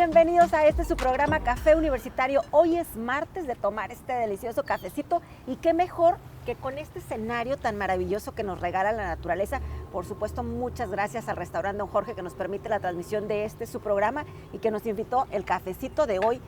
Bienvenidos a su programa Café Universitario. Hoy es martes de tomar este delicioso cafecito y qué mejor que con este escenario tan maravilloso que nos regala la naturaleza. Por supuesto, muchas gracias al restaurante Don Jorge que nos permite la transmisión de su programa y que nos invitó el cafecito de hoy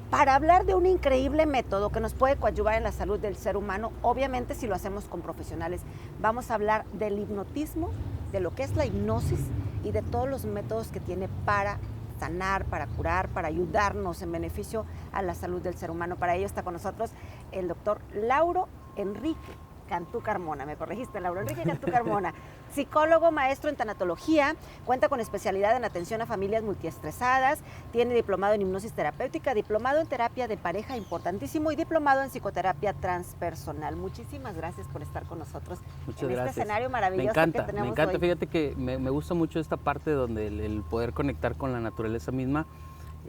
para hablar de un increíble método que nos puede coadyuvar en la salud del ser humano, obviamente si lo hacemos con profesionales. Vamos a hablar del hipnotismo, de lo que es la hipnosis y de todos los métodos que tiene para sanar, para curar, para ayudarnos en beneficio a la salud del ser humano. Para ello está con nosotros el doctor Lauro Enrique Cantú Carmona. Me corregiste, Lauro Enrique Cantú Carmona. Psicólogo, maestro en tanatología, cuenta con especialidad en atención a familias multiestresadas, tiene diplomado en hipnosis terapéutica, diplomado en terapia de pareja, importantísimo, y diplomado en psicoterapia transpersonal. Muchísimas gracias por estar con nosotros. Muchas en gracias. este escenario maravilloso que tenemos hoy. Me encanta, fíjate que me gusta mucho esta parte donde el poder conectar con la naturaleza misma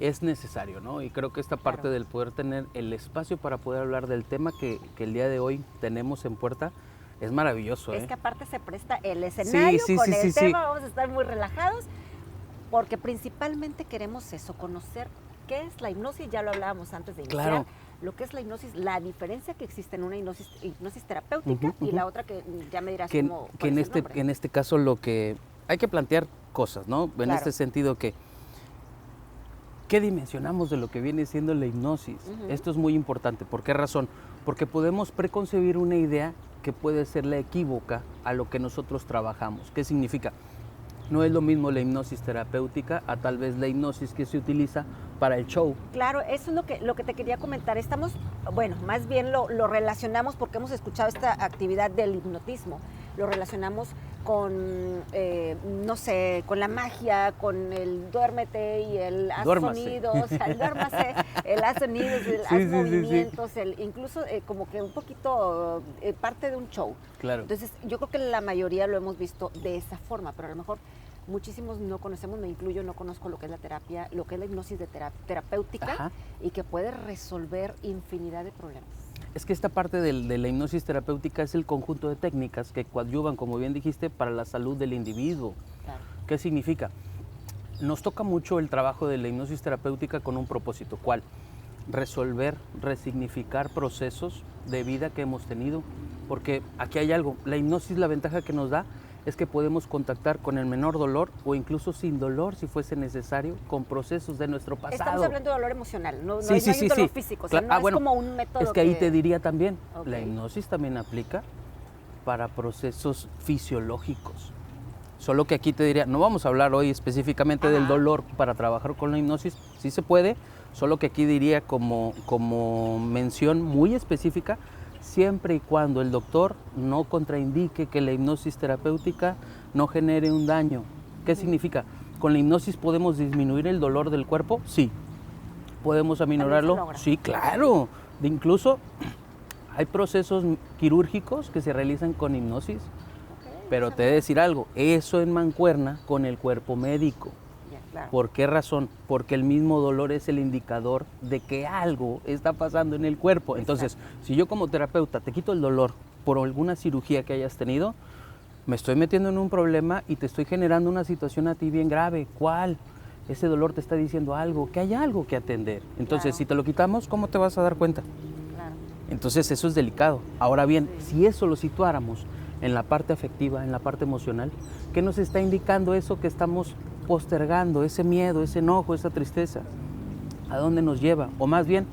es necesario, ¿no? Y creo que esta parte del poder tener el espacio para poder hablar del tema que el día de hoy tenemos en puerta es maravilloso. Es que aparte se presta el escenario con el tema, vamos a estar muy relajados, porque principalmente queremos conocer qué es la hipnosis, ya lo hablábamos antes de iniciar, lo que es la hipnosis, la diferencia que existe en una hipnosis terapéutica y la otra que ya me dirás cómo que en este caso lo que hay que plantear cosas, ¿no? En este sentido ¿qué dimensionamos de lo que viene siendo la hipnosis? Esto es muy importante. ¿Por qué razón? Porque podemos preconcebir una idea que puede ser la equívoca a lo que nosotros trabajamos. ¿Qué significa? No es lo mismo la hipnosis terapéutica a tal vez la hipnosis que se utiliza para el show. Claro, eso es lo que te quería comentar. Más bien lo relacionamos porque hemos escuchado esta actividad del hipnotismo. Lo relacionamos con, con la magia, con el duérmete y el haz sonidos, el duérmase, el haz sonidos, el haz movimientos, incluso como que un poquito parte de un show. Claro. Entonces, yo creo que la mayoría lo hemos visto de esa forma, pero a lo mejor muchísimos no conocemos, me incluyo, no conozco lo que es la terapia, lo que es la hipnosis terapéutica y que puede resolver infinidad de problemas. Es que esta parte de la hipnosis terapéutica es el conjunto de técnicas que coadyuvan, como bien dijiste, para la salud del individuo. Claro. ¿Qué significa? Nos toca mucho el trabajo de la hipnosis terapéutica con un propósito. ¿Cuál? Resolver, resignificar procesos de vida que hemos tenido. Porque aquí hay algo. La hipnosis, la ventaja que nos da es que podemos contactar con el menor dolor o incluso sin dolor, si fuese necesario, con procesos de nuestro pasado. Estamos hablando de dolor emocional, no hay un dolor físico, claro. Es como un método. Es que ahí te diría también, la hipnosis también aplica para procesos fisiológicos. Solo que aquí te diría, no vamos a hablar hoy específicamente del dolor para trabajar con la hipnosis, sí se puede, solo que aquí diría como mención muy específica, siempre y cuando el doctor no contraindique que la hipnosis terapéutica no genere un daño. ¿Qué significa? ¿Con la hipnosis podemos disminuir el dolor del cuerpo? Sí. ¿Podemos aminorarlo? Sí, claro. Incluso hay procesos quirúrgicos que se realizan con hipnosis, pero te he de decir algo, eso en mancuerna con el cuerpo médico. Claro. ¿Por qué razón? Porque el mismo dolor es el indicador de que algo está pasando en el cuerpo. Entonces, si yo como terapeuta te quito el dolor por alguna cirugía que hayas tenido, me estoy metiendo en un problema y te estoy generando una situación a ti bien grave. ¿Cuál? Ese dolor te está diciendo algo, que hay algo que atender. Entonces, si te lo quitamos, ¿cómo te vas a dar cuenta? Claro. Entonces, eso es delicado. Ahora bien, si eso lo situáramos en la parte afectiva, en la parte emocional, ¿qué nos está indicando eso que estamos postergando, ese miedo, ese enojo, esa tristeza? ¿A dónde nos lleva? O más bien,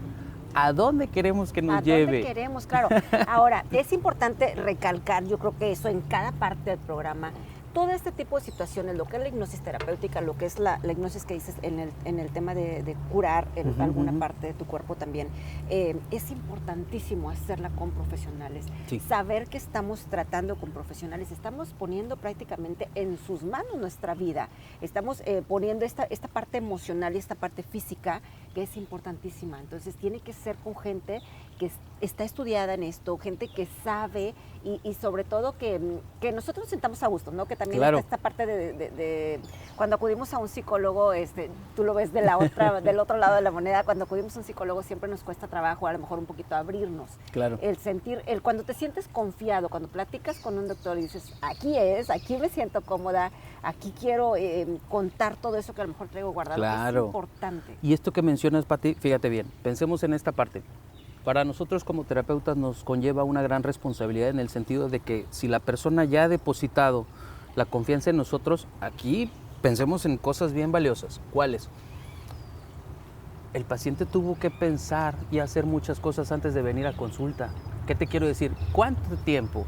¿a dónde queremos que nos lleve? ¿A dónde queremos? Claro. Ahora, es importante recalcar, yo creo que eso en cada parte del programa, todo este tipo de situaciones, lo que es la hipnosis terapéutica, lo que es la hipnosis que dices en el tema de curar alguna parte de tu cuerpo también, es importantísimo hacerla con profesionales. Sí. Saber que estamos tratando con profesionales, estamos poniendo prácticamente en sus manos nuestra vida, estamos poniendo esta parte emocional y esta parte física que es importantísima. Entonces tiene que ser con gente que está estudiada en esto, gente que sabe y sobre todo que nosotros nos sintamos a gusto, ¿no? Que también Claro. está esta parte de cuando acudimos a un psicólogo, tú lo ves del otro lado de la moneda, cuando acudimos a un psicólogo siempre nos cuesta trabajo, a lo mejor un poquito abrirnos. Claro. Cuando te sientes confiado, cuando platicas con un doctor y dices, aquí me siento cómoda, aquí quiero contar todo eso que a lo mejor traigo guardado, Claro. es importante. Y esto que mencionas, Pati, fíjate bien, pensemos en esta parte. Para nosotros como terapeutas nos conlleva una gran responsabilidad en el sentido de que si la persona ya ha depositado la confianza en nosotros, aquí pensemos en cosas bien valiosas. ¿Cuáles? El paciente tuvo que pensar y hacer muchas cosas antes de venir a consulta. ¿Qué te quiero decir? ¿Cuánto tiempo?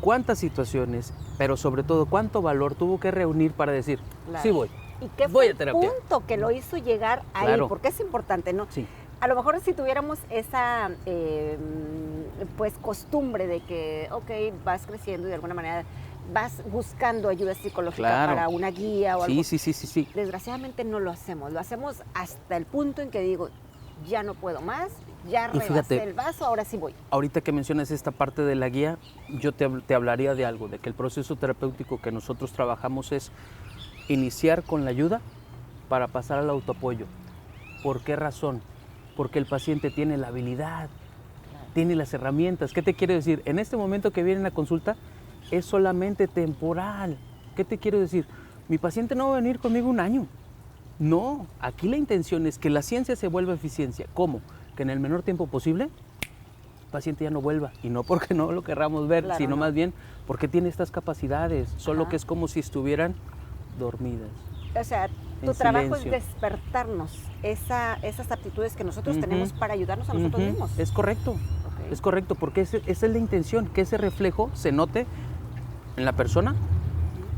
¿Cuántas situaciones? Pero sobre todo, ¿cuánto valor tuvo que reunir para decir, Claro. sí voy? ¿Y qué Voy fue a terapia. el punto que lo hizo llegar ahí? Claro. Porque es importante, ¿no? Sí. A lo mejor si tuviéramos esa pues costumbre de que, vas creciendo y de alguna manera vas buscando ayuda psicológica Claro. para una guía o algo. Sí. Desgraciadamente no lo hacemos. Lo hacemos hasta el punto en que digo, ya no puedo más, ya Y rebasé fíjate, el vaso, ahora sí voy. Ahorita que mencionas esta parte de la guía, yo te hablaría de algo, de que el proceso terapéutico que nosotros trabajamos es iniciar con la ayuda para pasar al autoapoyo. ¿Por qué razón? Porque el paciente tiene la habilidad, tiene las herramientas. ¿Qué te quiero decir? En este momento que viene a consulta es solamente temporal. ¿Qué te quiero decir? Mi paciente no va a venir conmigo un año. No, aquí la intención es que la ciencia se vuelva eficiencia. ¿Cómo? Que en el menor tiempo posible el paciente ya no vuelva. Y no porque no lo querramos ver, Claro, sino no. más bien porque tiene estas capacidades. Solo Ajá. que es como si estuvieran dormidas. O sea, tu En trabajo es silencio. despertarnos esas aptitudes que nosotros Ujú. tenemos para ayudarnos a nosotros Ujú. mismos. Es correcto. Ok. Es correcto, porque esa es la intención, que ese reflejo se note en la persona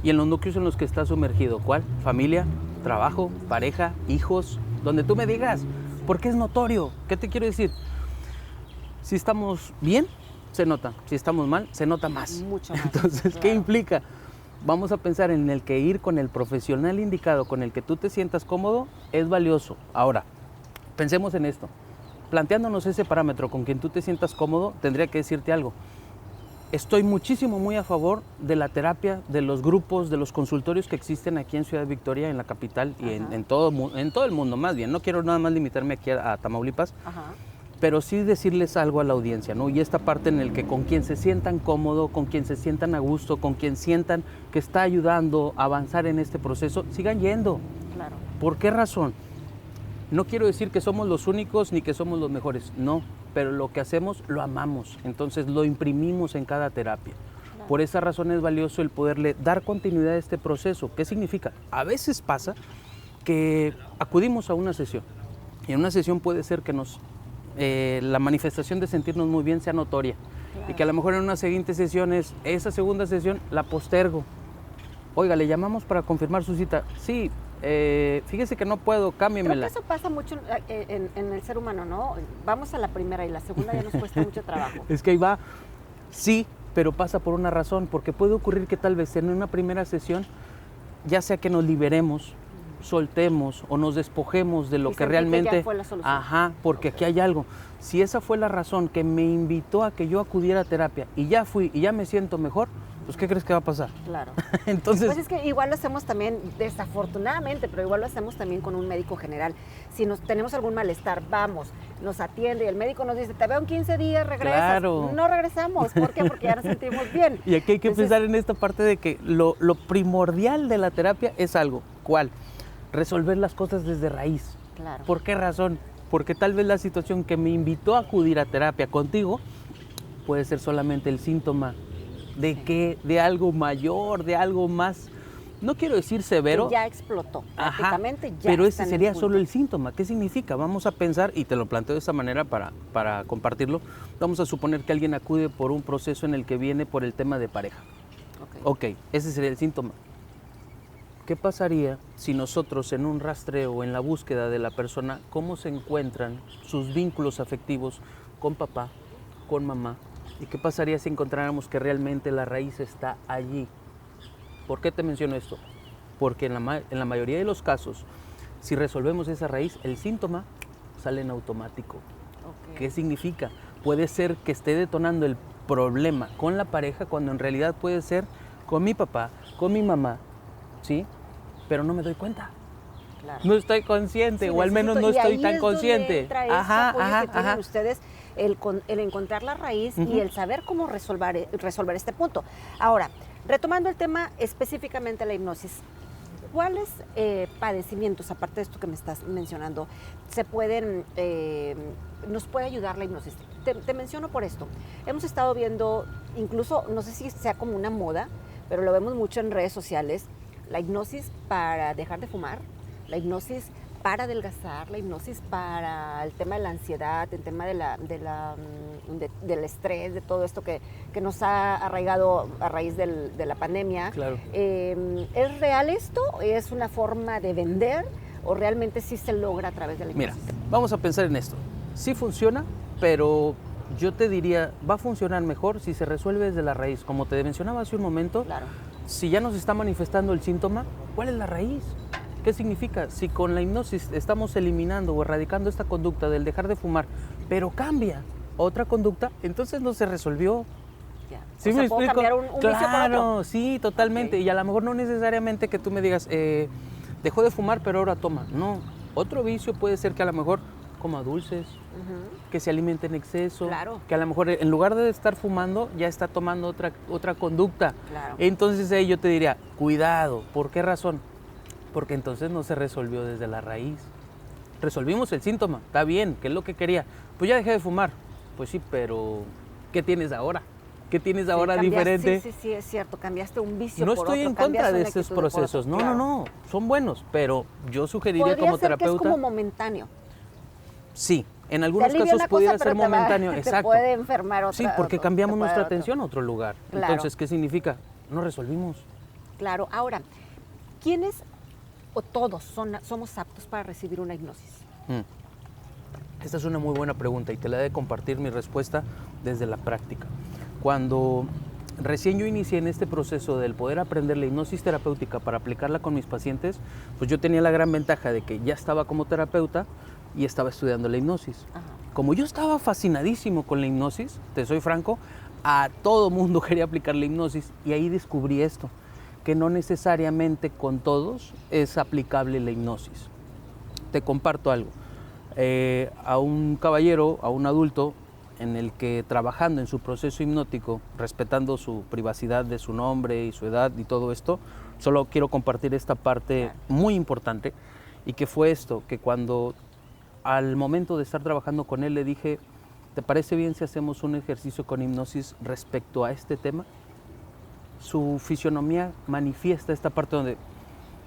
y en los núcleos en los que está sumergido. ¿Cuál? Familia, trabajo, pareja, hijos, donde tú me digas, porque es notorio. ¿Qué te quiero decir? Si estamos bien, se nota. Si estamos mal, se nota más. Mucho más. Entonces, ¿qué claro. implica? Vamos a pensar en el que ir con el profesional indicado, con el que tú te sientas cómodo, es valioso. Ahora, pensemos en esto. Planteándonos ese parámetro con quien tú te sientas cómodo, tendría que decirte algo. Estoy muy a favor de la terapia, de los grupos, de los consultorios que existen aquí en Ciudad Victoria, en la capital y Ajá. en todo el mundo más bien. No quiero nada más limitarme aquí a Tamaulipas, Ajá. pero sí decirles algo a la audiencia, ¿no? Y esta parte en el que con quien se sientan cómodo, con quien se sientan a gusto, con quien sientan que está ayudando a avanzar en este proceso, sigan yendo. Claro. ¿Por qué razón? No quiero decir que somos los únicos ni que somos los mejores, no, pero lo que hacemos lo amamos, entonces lo imprimimos en cada terapia. Claro. Por esa razón es valioso el poderle dar continuidad a este proceso. ¿Qué significa? A veces pasa que acudimos a una sesión y en una sesión puede ser que la manifestación de sentirnos muy bien sea notoria. Claro. Y que a lo mejor en una siguiente sesión esa segunda sesión la postergo. Oiga, le llamamos para confirmar su cita. Sí, fíjese que no puedo, Creo cámbiemela. que eso pasa mucho en el ser humano, ¿no? Vamos a la primera y la segunda ya nos cuesta mucho trabajo. Es que ahí va, sí, pero pasa por una razón, porque puede ocurrir que tal vez en una primera sesión, ya sea que nos liberemos, soltemos o nos despojemos de lo Y que sentir que realmente... ya fue la solución. Ajá, porque aquí hay algo. Si esa fue la razón que me invitó a que yo acudiera a terapia y ya fui y ya me siento mejor, pues ¿qué crees que va a pasar? Claro. Entonces, Pues es que igual lo hacemos también, desafortunadamente, pero igual lo hacemos también con un médico general. Si tenemos algún malestar, vamos, nos atiende y el médico nos dice, te veo en 15 días, regresas. Claro. No regresamos. ¿Por qué? Porque ya nos sentimos bien. y aquí hay que Entonces, pensar en esta parte de que lo primordial de la terapia es algo. ¿Cuál? Resolver las cosas desde raíz. Claro. ¿Por qué razón? Porque tal vez la situación que me invitó a acudir a terapia contigo puede ser solamente el síntoma de Sí. que de algo mayor, de algo más, no quiero decir severo, Que ya explotó. ajá, Prácticamente ya. pero está ese en sería punto. solo el síntoma. ¿Qué significa? Vamos a pensar, y te lo planteo de esta manera para compartirlo, vamos a suponer que alguien acude por un proceso en el que viene por el tema de pareja. Ok. Ok, ese sería el síntoma. ¿Qué pasaría si nosotros en un rastreo, en la búsqueda de la persona, cómo se encuentran sus vínculos afectivos con papá, con mamá? ¿Y qué pasaría si encontráramos que realmente la raíz está allí? ¿Por qué te menciono esto? Porque en la mayoría de los casos, si resolvemos esa raíz, el síntoma sale en automático. Ok. ¿Qué significa? Puede ser que esté detonando el problema con la pareja cuando en realidad puede ser con mi papá, con mi mamá, ¿sí? Pero no me doy cuenta. Claro. No estoy consciente, Sí, o al menos no estoy tan consciente. Entra ese apoyo que tienen ustedes, el encontrar la raíz y el saber cómo resolver este punto. Ahora, retomando el tema específicamente la hipnosis, ¿cuáles padecimientos, aparte de esto que me estás mencionando, nos puede ayudar la hipnosis? Te menciono por esto. Hemos estado viendo, incluso, no sé si sea como una moda, pero lo vemos mucho en redes sociales, la hipnosis para dejar de fumar, la hipnosis para adelgazar, la hipnosis para el tema de la ansiedad, el tema del estrés, de todo esto que nos ha arraigado a raíz de la pandemia. Claro. ¿Es real esto? ¿Es una forma de vender? ¿O realmente sí se logra a través de la hipnosis? Mira, vamos a pensar en esto. Sí funciona, pero yo te diría, va a funcionar mejor si se resuelve desde la raíz. Como te mencionaba hace un momento, claro. Si ya nos está manifestando el síntoma, ¿cuál es la raíz? ¿Qué significa? Si con la hipnosis estamos eliminando o erradicando esta conducta del dejar de fumar, pero cambia otra conducta, entonces no se resolvió. Ya. ¿Sí o me sea, ¿puedo explico? cambiar un vicio por otro? Claro, sí, totalmente. Okay. Y a lo mejor no necesariamente que tú me digas, dejó de fumar, pero ahora toma. No, otro vicio puede ser que a lo mejor coma dulces, que se alimente en exceso, claro. que a lo mejor en lugar de estar fumando ya está tomando otra conducta. Claro. Entonces ahí yo te diría, cuidado. ¿Por qué razón? Porque entonces no se resolvió desde la raíz. Resolvimos el síntoma, está bien, ¿qué es lo que quería? Pues ya dejé de fumar. Pues sí, pero ¿qué tienes ahora? ¿Qué tienes ahora diferente? Sí, es cierto, cambiaste un vicio no por estoy otro. en contra de esos procesos, no, son buenos, pero yo sugeriría como terapeuta... Que es como momentáneo. Sí, en algunos casos pudiera ser momentáneo, exacto. Te puede enfermar otra. Sí, porque cambiamos nuestra atención a otro lugar. Claro. Entonces, ¿qué significa? No resolvimos. Claro, ahora, ¿quiénes o todos somos aptos para recibir una hipnosis? Esta es una muy buena pregunta y te la he de compartir mi respuesta desde la práctica. Cuando recién yo inicié en este proceso del poder aprender la hipnosis terapéutica para aplicarla con mis pacientes, pues yo tenía la gran ventaja de que ya estaba como terapeuta y estaba estudiando la hipnosis. Ajá. Como yo estaba fascinadísimo con la hipnosis, te soy franco, a todo mundo quería aplicar la hipnosis y ahí descubrí esto, que no necesariamente con todos es aplicable la hipnosis. Te comparto algo. A un caballero, a un adulto, en el que trabajando en su proceso hipnótico, respetando su privacidad de su nombre y su edad y todo esto, solo quiero compartir esta parte muy importante, y que fue esto, que cuando al momento de estar trabajando con él le dije, ¿te parece bien si hacemos un ejercicio con hipnosis respecto a este tema? Su fisionomía manifiesta esta parte donde,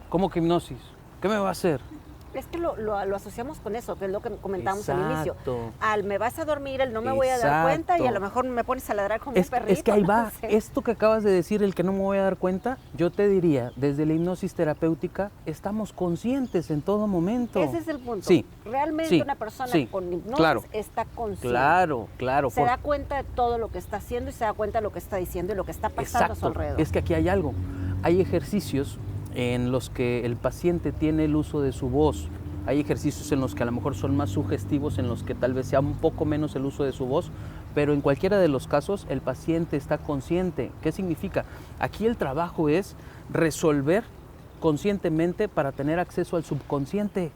¿cómo que hipnosis? ¿Qué me va a hacer? Es que lo asociamos con eso, que es lo que comentábamos al inicio. Exacto. Al me vas a dormir, el no me voy a dar cuenta y a lo mejor me pones a ladrar como un perrito. Es que ahí va, no sé. Esto que acabas de decir, el que no me voy a dar cuenta, yo te diría, desde la hipnosis terapéutica estamos conscientes en todo momento. Ese es el punto. Sí. Realmente una persona con hipnosis está consciente. Claro. Se da cuenta de todo lo que está haciendo y se da cuenta de lo que está diciendo y lo que está pasando a su alrededor. Es que aquí hay algo. Hay ejercicios en los que el paciente tiene el uso de su voz. Hay ejercicios en los que a lo mejor son más sugestivos, en los que tal vez sea un poco menos el uso de su voz, pero en cualquiera de los casos el paciente está consciente. ¿Qué significa? Aquí el trabajo es resolver conscientemente para tener acceso al subconsciente.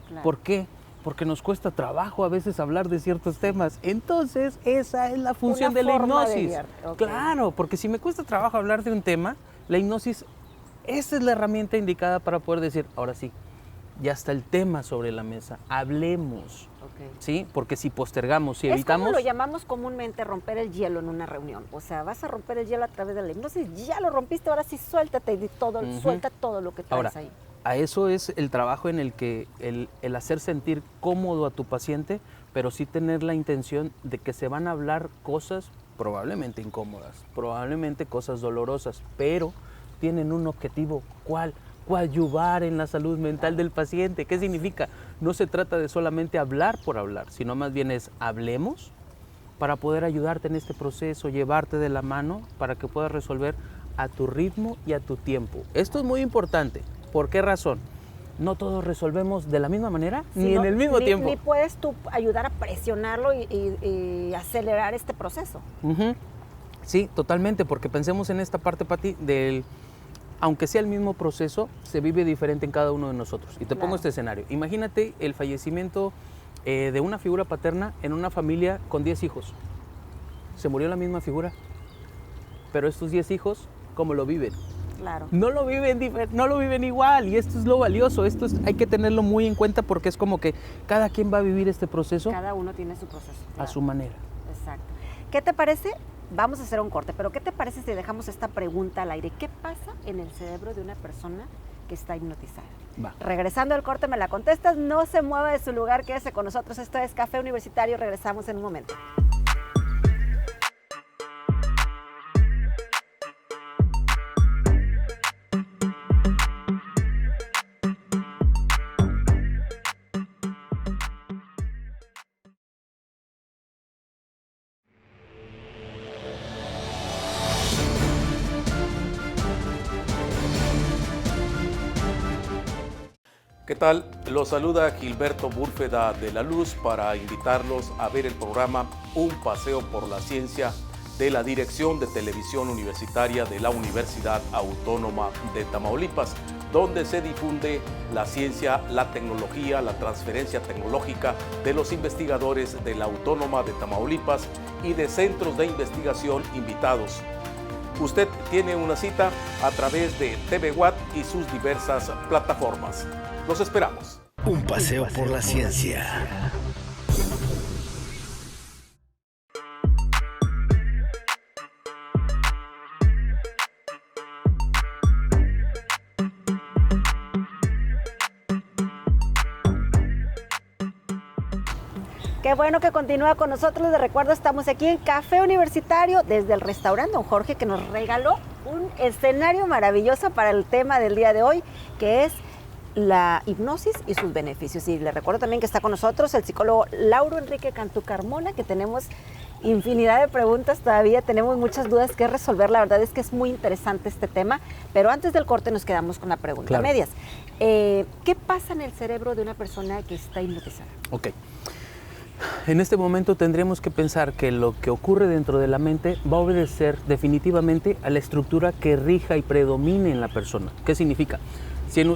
Claro. ¿Por qué? Porque nos cuesta trabajo a veces hablar de ciertos temas. Entonces, esa es la función de la hipnosis. Claro, porque si me cuesta trabajo hablar de un tema, la hipnosis, esa es la herramienta indicada para poder decir, ahora sí, ya está el tema sobre la mesa, hablemos, ¿sí? Porque si postergamos, si evitamos... Es como lo llamamos comúnmente romper el hielo en una reunión. O sea, vas a romper el hielo a través de la hipnosis, ya lo rompiste, ahora sí suéltate y suelta todo lo que traes ahí. A eso es el trabajo en el que el hacer sentir cómodo a tu paciente, pero sí tener la intención de que se van a hablar cosas probablemente incómodas, probablemente cosas dolorosas, pero tienen un objetivo, ¿cuál? Coadyuvar en la salud mental del paciente. ¿Qué significa? No se trata de solamente hablar por hablar, sino más bien es hablemos para poder ayudarte en este proceso, llevarte de la mano para que puedas resolver a tu ritmo y a tu tiempo. Esto es muy importante. ¿Por qué razón? no todos resolvemos de la misma manera, Sí, ni ¿no? en el mismo tiempo. Ni puedes tú ayudar a presionarlo y acelerar este proceso. Ujú. Sí, totalmente, porque pensemos en esta parte, Pati, aunque sea el mismo proceso, se vive diferente en cada uno de nosotros. Y te pongo este escenario. Imagínate el fallecimiento de una figura paterna en una familia con 10 hijos. Se murió la misma figura, pero estos 10 hijos, ¿cómo lo viven? Claro. No lo viven igual, y esto es lo valioso. Hay que tenerlo muy en cuenta, porque es como que cada quien va a vivir este proceso Cada uno tiene su proceso. a su manera. Exacto. ¿Qué te parece? Vamos a hacer un corte, pero ¿qué te parece si dejamos esta pregunta al aire? ¿Qué pasa en el cerebro de una persona que está hipnotizada? Va. Regresando al corte me la contestas, no se mueva de su lugar, quédese con nosotros. Esto es Café Universitario, regresamos en un momento. ¿Qué tal? Los saluda Gilberto Búrfeda de la Luz para invitarlos a ver el programa Un Paseo por la Ciencia de la Dirección de Televisión Universitaria de la Universidad Autónoma de Tamaulipas, donde se difunde la ciencia, la tecnología, la transferencia tecnológica de los investigadores de la Autónoma de Tamaulipas y de centros de investigación invitados. Usted tiene una cita a través de TV Watt y sus diversas plataformas. Los esperamos. Un paseo por la ciencia. Qué bueno que continúa con nosotros. Les recuerdo, estamos aquí en Café Universitario desde el restaurante Don Jorge, que nos regaló un escenario maravilloso para el tema del día de hoy, que es la hipnosis y sus beneficios. Y les recuerdo también que está con nosotros el psicólogo Lauro Enrique Cantú Carmona, que tenemos infinidad de preguntas, todavía tenemos muchas dudas que resolver. La verdad es que es muy interesante este tema, pero antes del corte nos quedamos con la pregunta a medias. ¿Qué pasa en el cerebro de una persona que está hipnotizada? Ok. En este momento tendríamos que pensar que lo que ocurre dentro de la mente va a obedecer definitivamente a la estructura que rija y predomine en la persona. ¿Qué significa?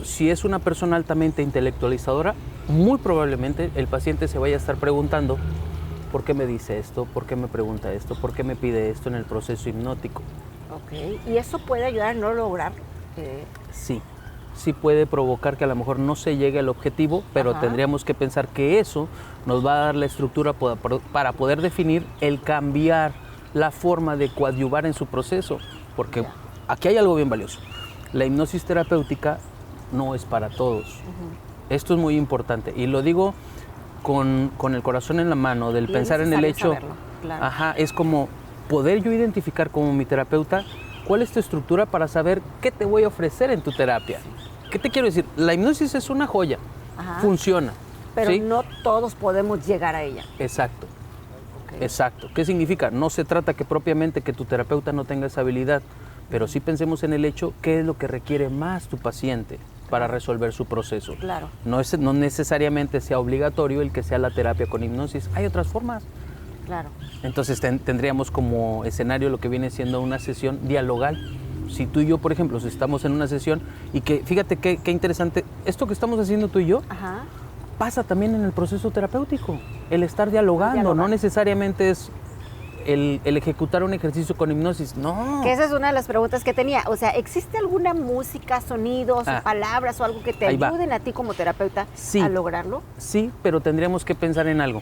Si es una persona altamente intelectualizadora, muy probablemente el paciente se vaya a estar preguntando ¿por qué me dice esto? ¿Por qué me pregunta esto? ¿Por qué me pide esto en el proceso hipnótico? Ok, ¿y eso puede ayudar a no lograr? Sí puede provocar que a lo mejor no se llegue al objetivo, pero tendríamos que pensar que eso nos va a dar la estructura para poder definir el cambiar la forma de coadyuvar en su proceso, porque aquí hay algo bien valioso. La hipnosis terapéutica no es para todos. Esto es muy importante y lo digo con el corazón en la mano, del pensar en el hecho, es como poder yo identificar como mi terapeuta cuál es tu estructura para saber qué te voy a ofrecer en tu terapia. ¿Qué te quiero decir? La hipnosis es una joya, funciona. Pero ¿sí? no todos podemos llegar a ella. Exacto. Exacto. ¿Qué significa? No se trata que propiamente que tu terapeuta no tenga esa habilidad, pero sí pensemos en el hecho, ¿qué es lo que requiere más tu paciente para resolver su proceso? Claro. No necesariamente sea obligatorio el que sea la terapia con hipnosis. Hay otras formas. Claro. Entonces tendríamos como escenario lo que viene siendo una sesión dialogal. Si tú y yo, por ejemplo, si estamos en una sesión y que, fíjate qué interesante, esto que estamos haciendo tú y yo, pasa también en el proceso terapéutico. El estar dialogando, no necesariamente es el ejecutar un ejercicio con hipnosis, no. Que esa es una de las preguntas que tenía. O sea, ¿existe alguna música, sonidos, o palabras o algo que te ayuden a ti como terapeuta a lograrlo? Sí, pero tendríamos que pensar en algo.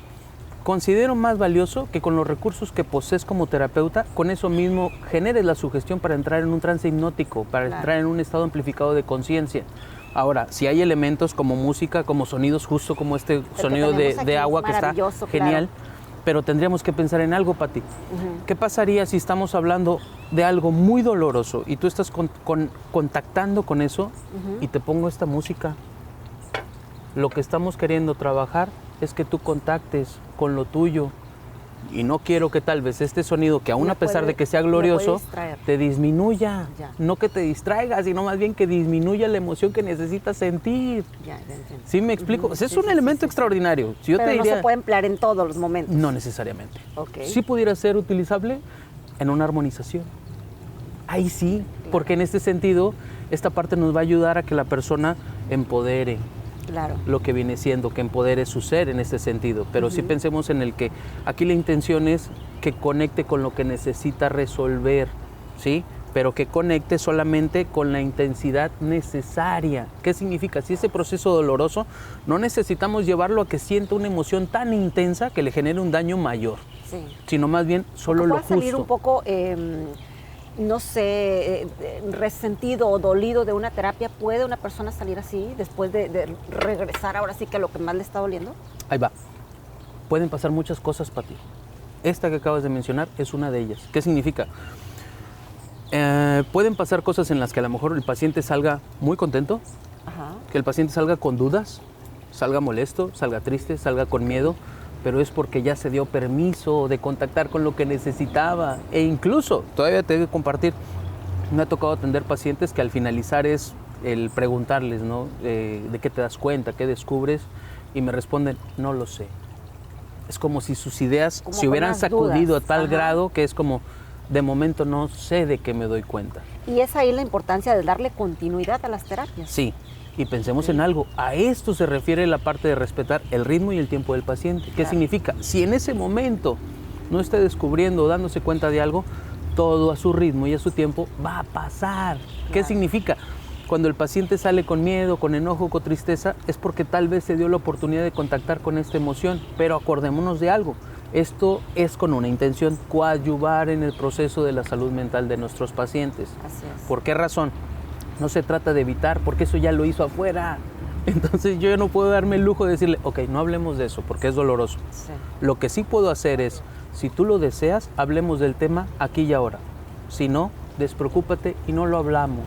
Considero más valioso que con los recursos que posees como terapeuta, con eso mismo generes la sugestión para entrar en un trance hipnótico, para entrar en un estado amplificado de conciencia. Ahora, si hay elementos como música, como sonidos, justo como este sonido de agua que está genial, pero tendríamos que pensar en algo, Pati. ¿Qué pasaría si estamos hablando de algo muy doloroso y tú estás contactando con eso y te pongo esta música? Lo que estamos queriendo trabajar es que tú contactes con lo tuyo y no quiero que tal vez este sonido, que aún Me a pesar puede- de que sea me puede glorioso, distraer. te disminuya. Ya. No que te distraiga, sino más bien que disminuya la emoción que necesitas sentir. Ya entiendo. ¿Sí me explico? Ujú, Ese sí, es un sí, elemento sí, sí. extraordinario. Si yo Pero te diría, no se puede emplear en todos los momentos. no necesariamente. Ok. Sí pudiera ser utilizable en una armonización. Ahí sí, porque en este sentido, esta parte nos va a ayudar a que la persona empodere Claro. lo que viene siendo, que empodere su ser en este sentido. Pero sí pensemos en el que aquí la intención es que conecte con lo que necesita resolver, ¿sí? Pero que conecte solamente con la intensidad necesaria. ¿Qué significa? Si ese proceso doloroso, no necesitamos llevarlo a que sienta una emoción tan intensa que le genere un daño mayor, Sí. sino más bien solo Porque lo pueda salir justo. un poco, no sé, resentido o dolido de una terapia. ¿Puede una persona salir así después de regresar ahora sí que a lo que más le está doliendo? Ahí va. Pueden pasar muchas cosas para ti. Esta que acabas de mencionar es una de ellas. ¿Qué significa? Pueden pasar cosas en las que a lo mejor el paciente salga muy contento, Ajá. que el paciente salga con dudas, salga molesto, salga triste, salga con miedo, pero es porque ya se dio permiso de contactar con lo que necesitaba. E incluso, todavía te voy a compartir, me ha tocado atender pacientes que al finalizar es el preguntarles, ¿no? ¿De qué te das cuenta? ¿Qué descubres? Y me responden, no lo sé. Es como si sus ideas Como se con hubieran unas sacudido dudas. a tal Ajá. grado que es como, de momento no sé de qué me doy cuenta. Y es ahí la importancia de darle continuidad a las terapias. Sí, y pensemos en algo. A esto se refiere la parte de respetar el ritmo y el tiempo del paciente. ¿Qué Claro. significa? Si en ese momento no está descubriendo o dándose cuenta de algo, todo a su ritmo y a su tiempo va a pasar. ¿Qué Claro. significa? Cuando el paciente sale con miedo, con enojo, con tristeza, es porque tal vez se dio la oportunidad de contactar con esta emoción. Pero acordémonos de algo. Esto es con una intención, coadyuvar en el proceso de la salud mental de nuestros pacientes. Así es. ¿Por qué razón? No se trata de evitar, porque eso ya lo hizo afuera. Entonces yo no puedo darme el lujo de decirle, ok, no hablemos de eso, porque es doloroso. Sí. Lo que sí puedo hacer es, si tú lo deseas, hablemos del tema aquí y ahora. Si no, despreocúpate y no lo hablamos.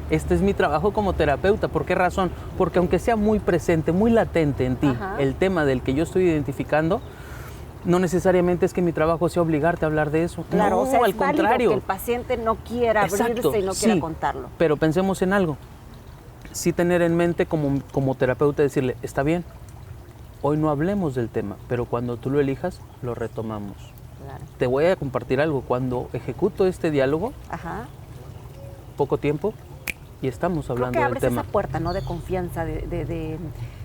Este es mi trabajo como terapeuta. ¿Por qué razón? Porque aunque sea muy presente, muy latente en ti, Ajá. el tema del que yo estoy identificando, no necesariamente es que mi trabajo sea obligarte a hablar de eso. Claro, no, o sea, es al válido contrario. que el paciente no quiera abrirse Exacto, y no sí, quiera contarlo. Pero pensemos en algo. Sí tener en mente como terapeuta decirle, está bien, hoy no hablemos del tema, pero cuando tú lo elijas, lo retomamos. Claro. Te voy a compartir algo. Cuando ejecuto este diálogo, Ajá. poco tiempo, y estamos Creo hablando que del abres tema. esa puerta, ¿no? De confianza, de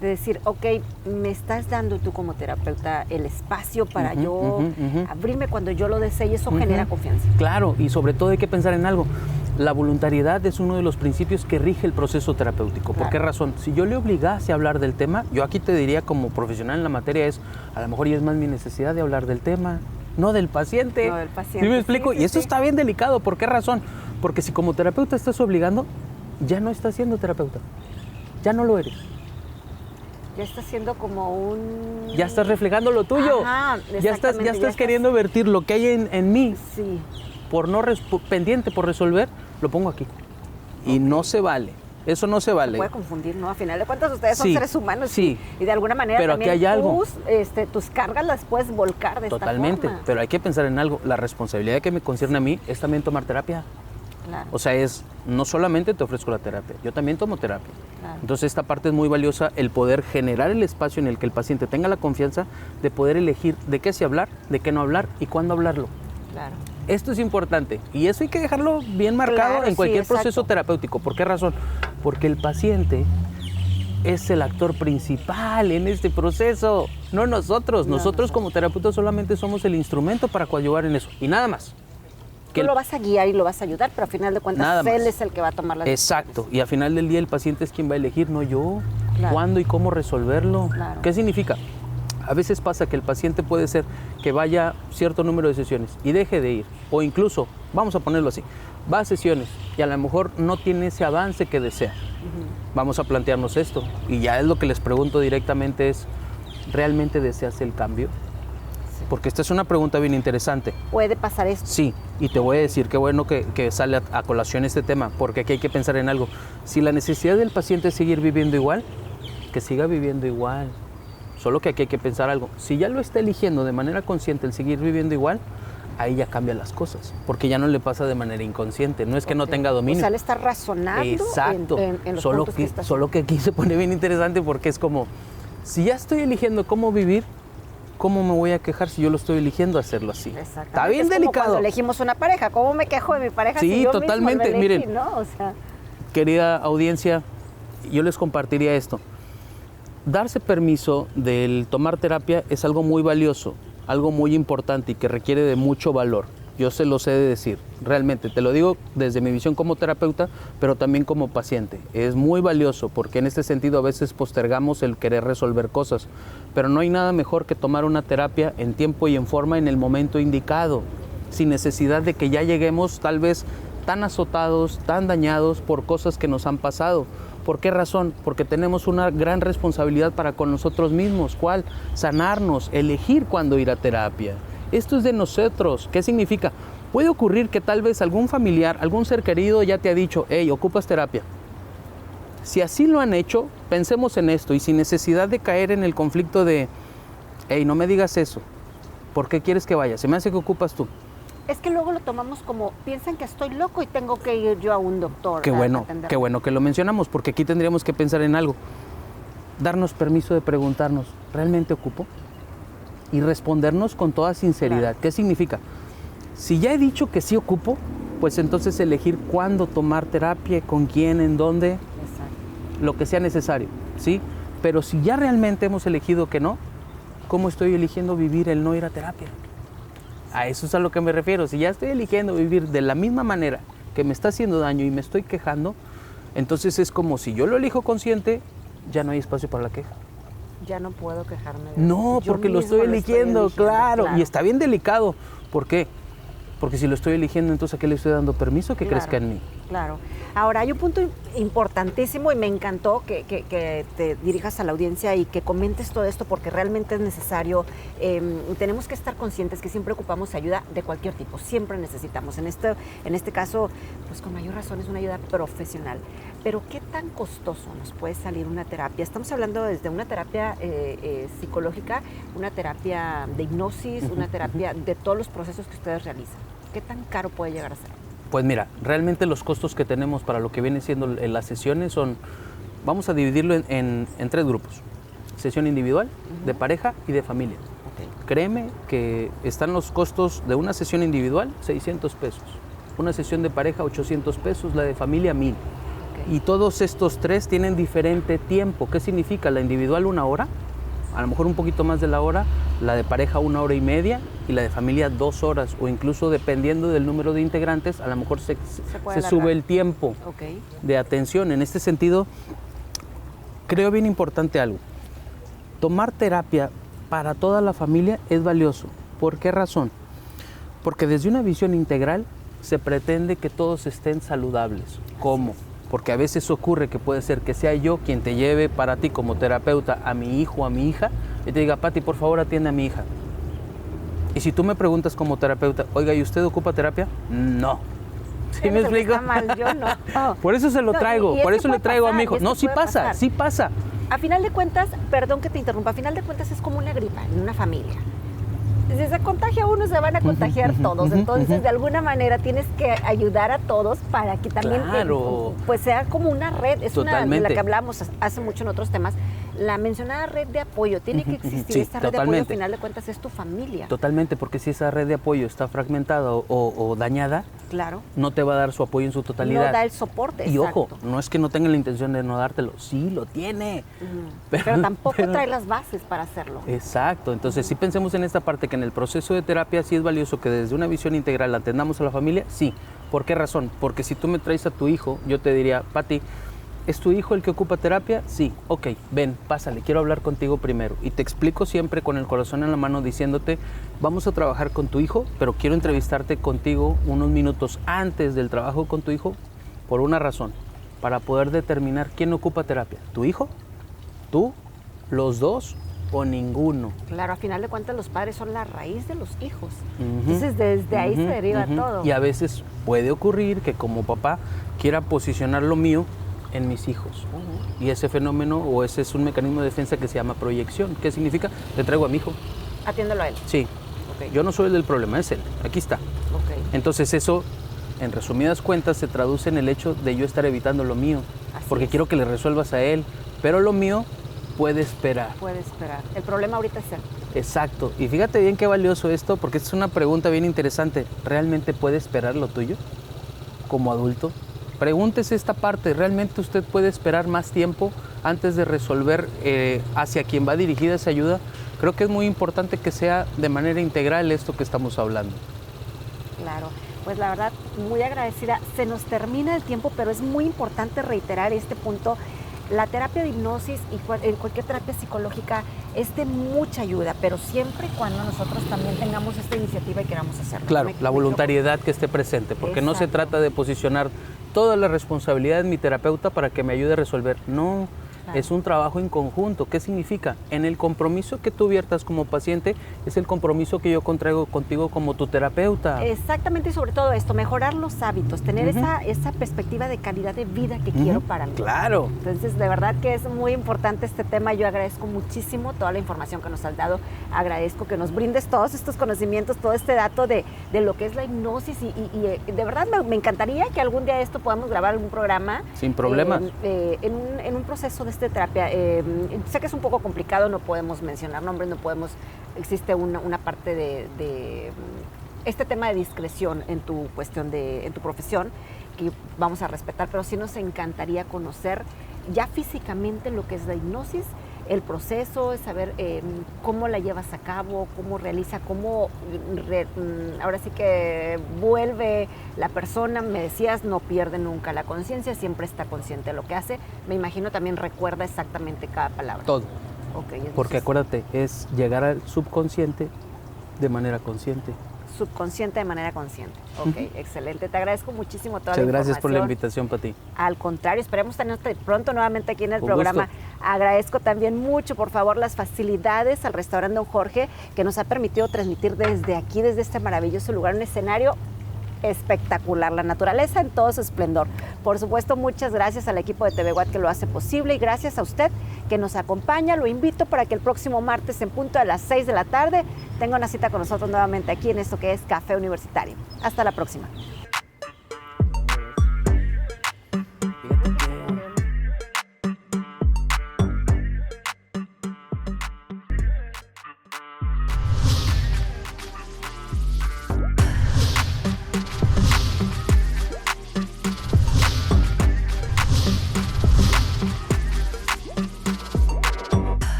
decir, ok, me estás dando tú como terapeuta el espacio para Ujú, yo ujú, ujú. abrirme cuando yo lo desee y eso Ujú. genera confianza. Claro, y sobre todo hay que pensar en algo. La voluntariedad es uno de los principios que rige el proceso terapéutico. ¿Por Claro. qué razón? Si yo le obligase a hablar del tema, yo aquí te diría como profesional en la materia es, a lo mejor ya es más mi necesidad de hablar del tema, no del paciente. No del paciente, ¿Sí me explico? sí, sí, y esto sí. está bien delicado. ¿Por qué razón? Porque si como terapeuta estás obligando, ya no estás siendo terapeuta. Ya no lo eres. Ya está siendo como un... Ya estás reflejando lo tuyo. Ajá, ya estás queriendo vertir lo que hay en mí. Sí, Por no pendiente por resolver, lo pongo aquí. Y no se vale. Eso no se vale. puede confundir, ¿no? A final de cuentas ustedes son Sí, seres humanos sí. y de alguna manera Pero aquí también hay algo. tus cargas las puedes volcar de Totalmente. esta forma. Pero hay que pensar en algo. La responsabilidad que me concierne a mí es también tomar terapia. Claro, O sea, no solamente te ofrezco la terapia, yo también tomo terapia. claro. Entonces esta parte es muy valiosa, el poder generar el espacio en el que el paciente tenga la confianza de poder elegir de qué sí hablar, de qué no hablar y cuándo hablarlo. Claro. Esto es importante y eso hay que dejarlo bien marcado Claro, en cualquier sí, proceso exacto. terapéutico. ¿Por qué razón? Porque el paciente es el actor principal en este proceso, no nosotros. No, Nosotros como terapeutas solamente somos el instrumento para coadyuvar en eso y nada más. Tú lo vas a guiar y lo vas a ayudar, pero al final de cuentas Nada él más. es el que va a tomar la decisión. Exacto, y al final del día el paciente es quien va a elegir, no yo, Claro. cuándo y cómo resolverlo. Claro. ¿Qué significa? A veces pasa que el paciente puede ser que vaya cierto número de sesiones y deje de ir, o incluso, vamos a ponerlo así, va a sesiones y a lo mejor no tiene ese avance que desea. Vamos a plantearnos esto, y ya es lo que les pregunto directamente es, ¿realmente deseas el cambio? Porque esta es una pregunta bien interesante. Puede pasar esto. Sí, y te voy a decir, qué bueno que sale a colación este tema, porque aquí hay que pensar en algo. Si la necesidad del paciente es seguir viviendo igual, que siga viviendo igual. Solo que aquí hay que pensar algo. Si ya lo está eligiendo de manera consciente el seguir viviendo igual, ahí ya cambian las cosas, porque ya no le pasa de manera inconsciente. No es que no tenga dominio. O sea, le está razonando. Exacto. En los puntos que está solo que aquí se pone bien interesante porque es como, si ya estoy eligiendo cómo vivir, ¿cómo me voy a quejar si yo lo estoy eligiendo hacerlo así? Exactamente. Está bien es como delicado. cuando elegimos una pareja, ¿cómo me quejo de mi pareja Sí, si yo totalmente. mismo lo elegí, Miren, ¿no? O sea, querida audiencia, yo les compartiría esto. Darse permiso del tomar terapia es algo muy valioso, algo muy importante y que requiere de mucho valor. Yo se lo sé de decir, realmente, te lo digo desde mi visión como terapeuta, pero también como paciente. Es muy valioso porque en este sentido a veces postergamos el querer resolver cosas, pero no hay nada mejor que tomar una terapia en tiempo y en forma en el momento indicado, sin necesidad de que ya lleguemos tal vez tan azotados, tan dañados por cosas que nos han pasado. ¿Por qué razón? Porque tenemos una gran responsabilidad para con nosotros mismos. ¿Cuál? Sanarnos, elegir cuándo ir a terapia. Esto es de nosotros. ¿Qué significa? Puede ocurrir que tal vez algún familiar, algún ser querido ya te ha dicho, hey, ocupas terapia. Si así lo han hecho, pensemos en esto y sin necesidad de caer en el conflicto de, hey, no me digas eso. ¿Por qué quieres que vaya? Se me hace que ocupas tú. es que luego lo tomamos como, piensan que estoy loco y tengo que ir yo a un doctor. Qué bueno que lo mencionamos, porque aquí tendríamos que pensar en algo. Darnos permiso de preguntarnos, ¿realmente ocupo? Y respondernos con toda sinceridad. Claro. ¿Qué significa? Si ya he dicho que sí ocupo, pues entonces elegir cuándo tomar terapia, con quién, en dónde, exacto, lo que sea necesario, ¿sí? Pero si ya realmente hemos elegido que no, ¿cómo estoy eligiendo vivir el no ir a terapia? A eso es a lo que me refiero. Si ya estoy eligiendo vivir de la misma manera que me está haciendo daño y me estoy quejando, entonces es como si yo lo elijo consciente, ya no hay espacio para la queja. Ya no puedo quejarme de no, eso. porque lo estoy eligiendo, claro. Y está bien delicado. ¿Por qué? Porque si lo estoy eligiendo, entonces ¿a qué le estoy dando permiso que crezca en mí? Claro. Ahora, hay un punto importantísimo y me encantó que te dirijas a la audiencia y que comentes todo esto porque realmente es necesario. Tenemos que estar conscientes que siempre ocupamos ayuda de cualquier tipo, siempre necesitamos. En este caso, pues con mayor razón es una ayuda profesional. Pero ¿qué tan costoso nos puede salir una terapia? Estamos hablando desde una terapia psicológica, una terapia de hipnosis, una terapia de todos los procesos que ustedes realizan. ¿Qué tan caro puede llegar a ser? Pues mira, realmente los costos que tenemos para lo que viene siendo las sesiones son, vamos a dividirlo en 3 grupos. Sesión individual, de pareja y de familia. Okay. Créeme que están los costos de una sesión individual, 600 pesos. Una sesión de pareja, 800 pesos, la de familia, 1000. Okay. Y todos estos 3 tienen diferente tiempo. ¿Qué significa? La individual 1 hora, a lo mejor un poquito más de la hora, la de pareja 1 hora y media y la de familia 2 horas, o incluso dependiendo del número de integrantes, a lo mejor se sube el tiempo de atención. En este sentido, creo bien importante algo. Tomar terapia para toda la familia es valioso. ¿Por qué razón? Porque desde una visión integral se pretende que todos estén saludables. ¿Cómo? Porque a veces ocurre que puede ser que sea yo quien te lleve para ti como terapeuta a mi hijo o a mi hija y te diga, Pati, por favor atiende a mi hija. Y si tú me preguntas como terapeuta, oiga, ¿y usted ocupa terapia? No. ¿Sí me explico? Está mal, yo no. Por eso se lo traigo, por eso le traigo a mi hijo. No, sí pasa, sí pasa. A final de cuentas, perdón que te interrumpa, a final de cuentas es como una gripa en una familia. Si se contagia uno, se van a contagiar todos. Entonces, de alguna manera, tienes que ayudar a todos para que también pues sea como una red. Es una de la que hablamos hace mucho en otros temas. La mencionada red de apoyo. Tiene que existir esta red de apoyo. Al final de cuentas, es tu familia. Totalmente, porque si esa red de apoyo está fragmentada o dañada, claro, no te va a dar su apoyo en su totalidad. No da el soporte. Y ojo, no es que no tenga la intención de no dártelo. Sí, lo tiene. Pero tampoco trae las bases para hacerlo. Exacto. Entonces, si pensemos en esta parte, que en el proceso de terapia sí es valioso que desde una visión integral atendamos a la familia, sí. ¿Por qué razón? Porque si tú me traes a tu hijo, yo te diría, Pati, ¿es tu hijo el que ocupa terapia? Sí. Ok, ven, pásale, quiero hablar contigo primero. Y te explico siempre con el corazón en la mano diciéndote, vamos a trabajar con tu hijo, pero quiero entrevistarte contigo unos minutos antes del trabajo con tu hijo por una razón, para poder determinar quién ocupa terapia. ¿Tu hijo? ¿Tú? ¿Los dos? ¿O ninguno? Claro, a final de cuentas los padres son la raíz de los hijos. Entonces desde ahí se deriva todo. Y a veces puede ocurrir que como papá quiera posicionar lo mío en mis hijos. Y ese fenómeno o ese es un mecanismo de defensa que se llama proyección. ¿Qué significa? Le traigo a mi hijo. Atiéndelo a él. Sí. Okay. Yo no soy el del problema, es él. Aquí está. Okay. Entonces eso, en resumidas cuentas, se traduce en el hecho de yo estar evitando lo mío. Así porque es. quiero que le resuelvas a él. Pero lo mío puede esperar. Puede esperar. El problema ahorita es él. Exacto. Y fíjate bien qué valioso esto, porque es una pregunta bien interesante. ¿Realmente puede esperar lo tuyo como adulto? Pregúntese esta parte. ¿Realmente usted puede esperar más tiempo antes de resolver hacia quien va dirigida esa ayuda? Creo que es muy importante que sea de manera integral esto que estamos hablando. Claro. Pues la verdad, muy agradecida. Se nos termina el tiempo, pero es muy importante reiterar este punto. La terapia de hipnosis y cualquier terapia psicológica es de mucha ayuda, pero siempre y cuando nosotros también tengamos esta iniciativa y queramos hacerlo. Claro, la voluntariedad que esté presente, porque no se trata de posicionar toda la responsabilidad en mi terapeuta para que me ayude a resolver. No, es un trabajo en conjunto. ¿Qué significa? En el compromiso que tú viertas como paciente es el compromiso que yo contraigo contigo como tu terapeuta. Exactamente, y sobre todo esto, mejorar los hábitos, tener esa perspectiva de calidad de vida que quiero para mí. Claro. Entonces, de verdad que es muy importante este tema. Yo agradezco muchísimo toda la información que nos has dado. Agradezco que nos brindes todos estos conocimientos, todo este dato de lo que es la hipnosis y de verdad me encantaría que algún día esto podamos grabar algún programa. Sin problemas. En un proceso de terapia. Sé que es un poco complicado, no podemos mencionar nombres, existe una parte de este tema de discreción en tu cuestión en tu profesión, que vamos a respetar, pero sí nos encantaría conocer ya físicamente lo que es la hipnosis, el proceso, saber cómo la llevas a cabo, cómo realiza, ahora sí que vuelve la persona. Me decías, no pierde nunca la conciencia, siempre está consciente de lo que hace. Me imagino también recuerda exactamente cada palabra. Todo. Okay, entonces, porque acuérdate, es llegar al subconsciente de manera consciente. Subconsciente de manera consciente. Ok, excelente. Te agradezco muchísimo toda la información. Muchas gracias por la invitación, Pati. Al contrario, esperemos tenerte pronto nuevamente aquí en el Con programa. gusto. Agradezco también mucho, por favor, las facilidades al restaurante Don Jorge, que nos ha permitido transmitir desde aquí, desde este maravilloso lugar, un escenario espectacular, la naturaleza en todo su esplendor. Por supuesto, muchas gracias al equipo de TV Watt que lo hace posible y gracias a usted que nos acompaña. Lo invito para que el próximo martes en punto de las 6 de la tarde tenga una cita con nosotros nuevamente aquí en esto que es Café Universitario. Hasta la próxima.